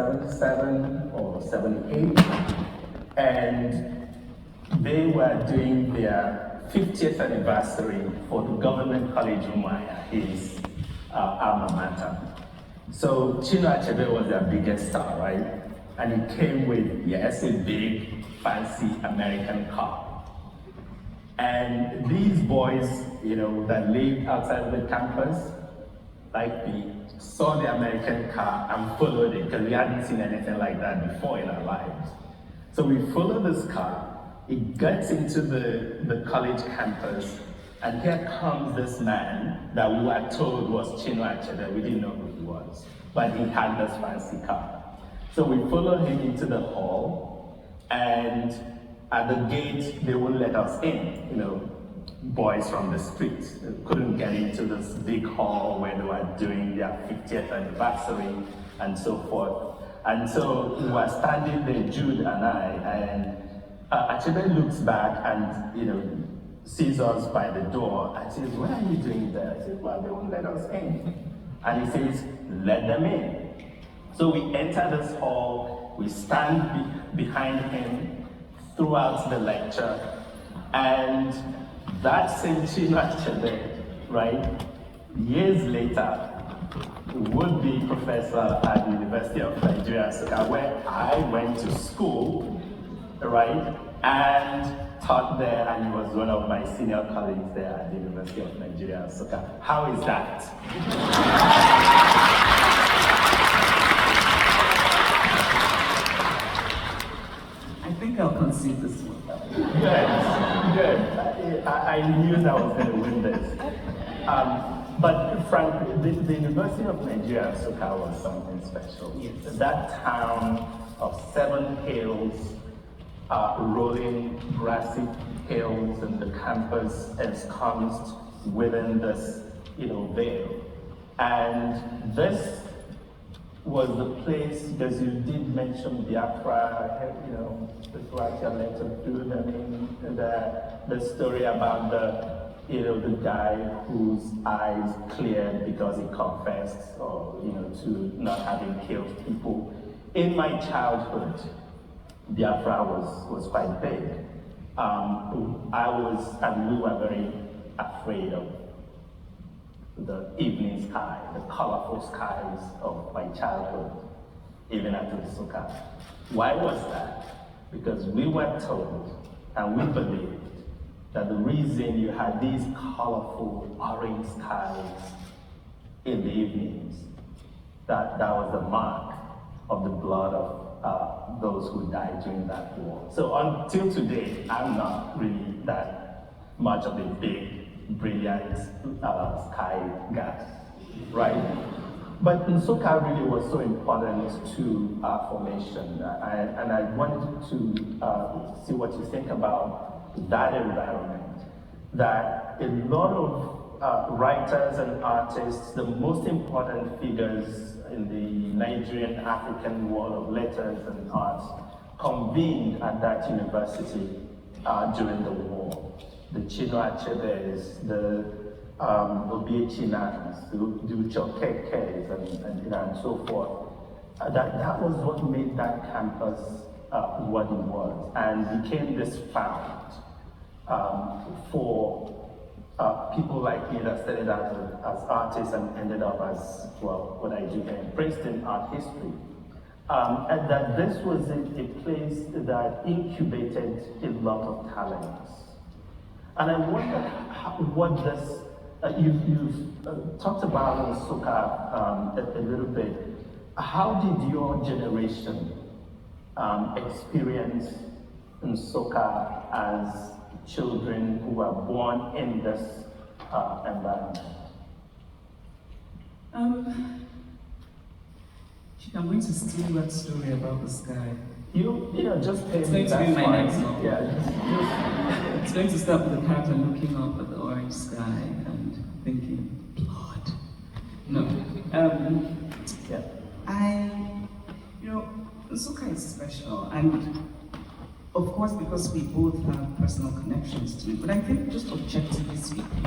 1977 or 78, and they were doing their 50th anniversary for the Government College Umuahia, his alma mater. So Chinua Achebe was their biggest star, right? And he came with, yes, a big, fancy American car. And these boys, that lived outside of the campus, like me, saw the American car and followed it, because we hadn't seen anything like that before in our lives. So we followed this car, it gets into the college campus, and here comes this man that we were told was Chinua Achebe. We didn't know who he was, but he had this fancy car. So we followed him into the hall, and at the gate, they wouldn't let us in, boys from the street. They couldn't get into this big hall where they were doing their 50th anniversary and so forth. And so we were standing there, Jude and I, and Achebe looks back and, sees us by the door and says, "What are you doing there?" I said, "Well, they won't let us in." And he says, "Let them in." So we enter this hall, we stand behind him throughout the lecture, and that same Chinua Achebe, right, years later, would be professor at the University of Nigeria, Nsukka, where I went to school, right, and taught there, and he was one of my senior colleagues there at the University of Nigeria, Nsukka. How is that? I think I'll concede this one. Good. I knew that I was going to win this. But frankly, the University of Nigeria, Nsukka, was something special. Yes. That town of 7 hills, rolling grassy hills, and the campus ensconced within this, veil. And this was the place, because you did mention Biafra, the writer letter to, the story about the guy whose eyes cleared because he confessed, or, to not having killed people. In my childhood, Biafra was quite big. We were very afraid of the evening sky, the colorful skies of my childhood, even at Nsukka. Why was that? Because we were told, and we believed, that the reason you had these colorful orange skies in the evenings, that was the mark of the blood of those who died during that war. So until today, I'm not really that much of a big, brilliant sky guy, right? But Nsukka really was so important to our formation, and I wanted to see what you think about that environment, that a lot of writers and artists, the most important figures in the Nigerian African world of letters and arts, convened at that university during the war. The Chinua Achebes, the Obiechinas, the Uchokekes, and so forth. That was what made that campus what it was, and became this fount for people like me that started out as artists and ended up as, well, what I do here in Princeton, art history. And that this was a place that incubated a lot of talents. And I wonder what this, you've talked about Nsukka a little bit. How did your generation experience Nsukka as children who were born in this environment? I'm going to steal that story about the sky. Just pay It's me. going to be my next one. one. Yeah. It's going to start with the character looking up at the orange sky and thinking, blood. No. Yeah. Nsukka is special, and of course because we both have personal connections to it, but I think just objectively speaking,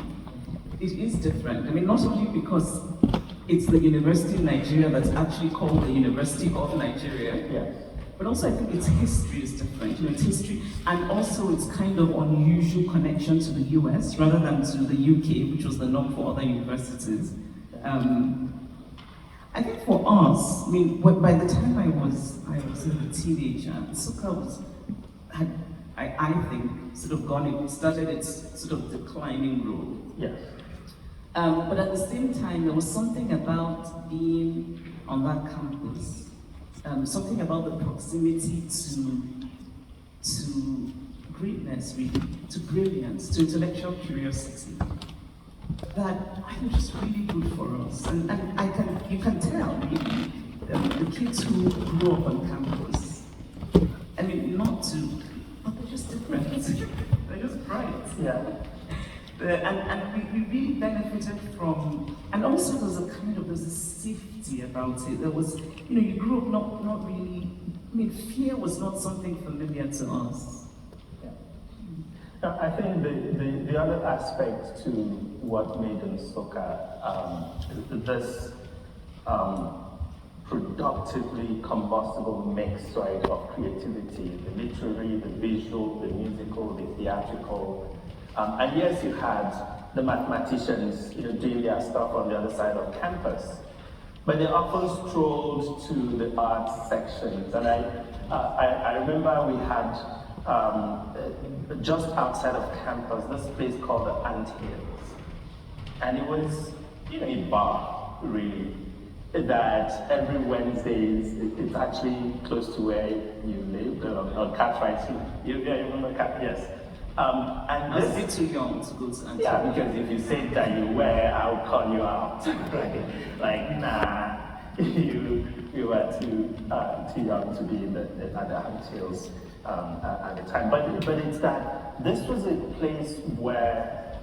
it is different. I mean, not only because it's the university in Nigeria that's actually called the University of Nigeria. Yes. But also I think its history is different, its history, and also its kind of unusual connection to the US rather than to the UK, which was the norm for other universities. I think for us, I mean, by the time I was a teenager, Nsukka I think, started its sort of declining road. Yes. But at the same time, there was something about being on that campus, something about the proximity to greatness, really, to brilliance, to intellectual curiosity, that I think is really good for us. And you can tell, really, the kids who grew up on campus, I mean, but they're just different. They're just bright. Yeah. And we really benefited from, and also there's a safety about it. There was, you grew up not really, I mean, fear was not something familiar to us. Yeah. Now, I think the other aspect to what made Nsukka this productively combustible mix, right, of creativity, the literary, the visual, the musical, the theatrical. And yes, you had the mathematicians, doing their stuff on the other side of campus, but they often strolled to the arts sections. And I remember we had just outside of campus this place called the Ant Hills, and it was a bar really that every Wednesdays it's actually close to where you lived on Cartwright. You remember Cartwright? Yes. And I was a bit too young to go to Antwerp. Yeah, because if you say that you were, I'll call you out. Right? Like, nah, you were too young to be at the Antilles at the time. But it's that this was a place where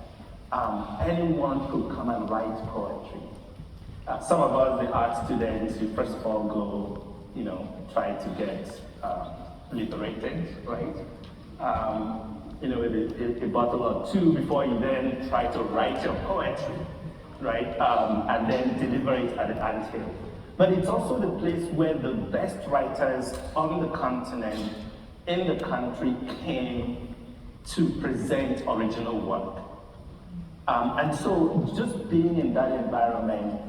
anyone could come and write poetry. Some of us, the art students, you first of all go, try to get liberated, right? With a bottle or two before you then try to write your poetry, right? And then deliver it at the anthill. But it's also the place where the best writers on the continent, in the country, came to present original work. And so just being in that environment,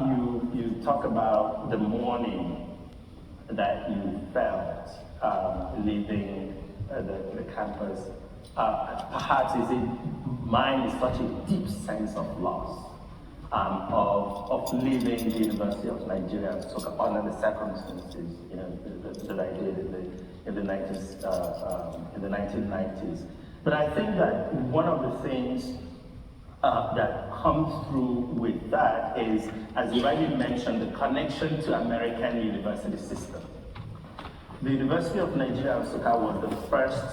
you talk about the mourning that you felt leaving the campus. Perhaps mine is such a deep sense of loss of leaving the University of Nigeria under the circumstances that I did in the 1990s. But I think that one of the things that comes through with that is, as you rightly mentioned, the connection to American university system. The University of Nigeria, Nsukka, was the first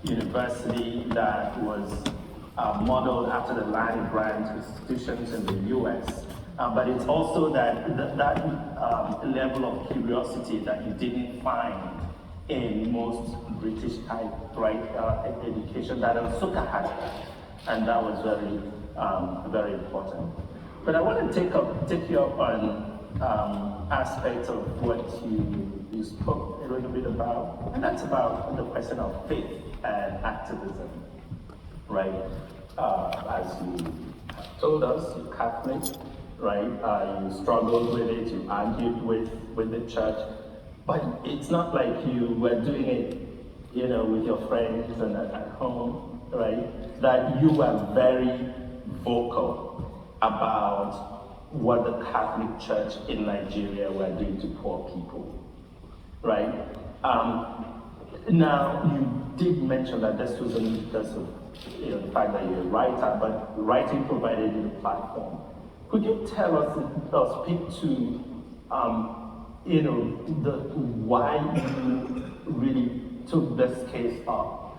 university that was modeled after the land-grant institutions in the US. But it's also that level of curiosity that you didn't find in most British type education that Nsukka had. And that was very important. But I want to take you up on aspects of what you spoke a little bit about, and that's about the question of faith and activism, right? As you told us, you're Catholic, right? You struggled with it, you argued with the church, but it's not like you were doing it, with your friends and at home, right? That you were very vocal about what the Catholic Church in Nigeria were doing to poor people, right? Now, you did mention that this was because of the fact that you're a writer, but writing provided you a platform. Could you tell us, or speak to, why you really took this case up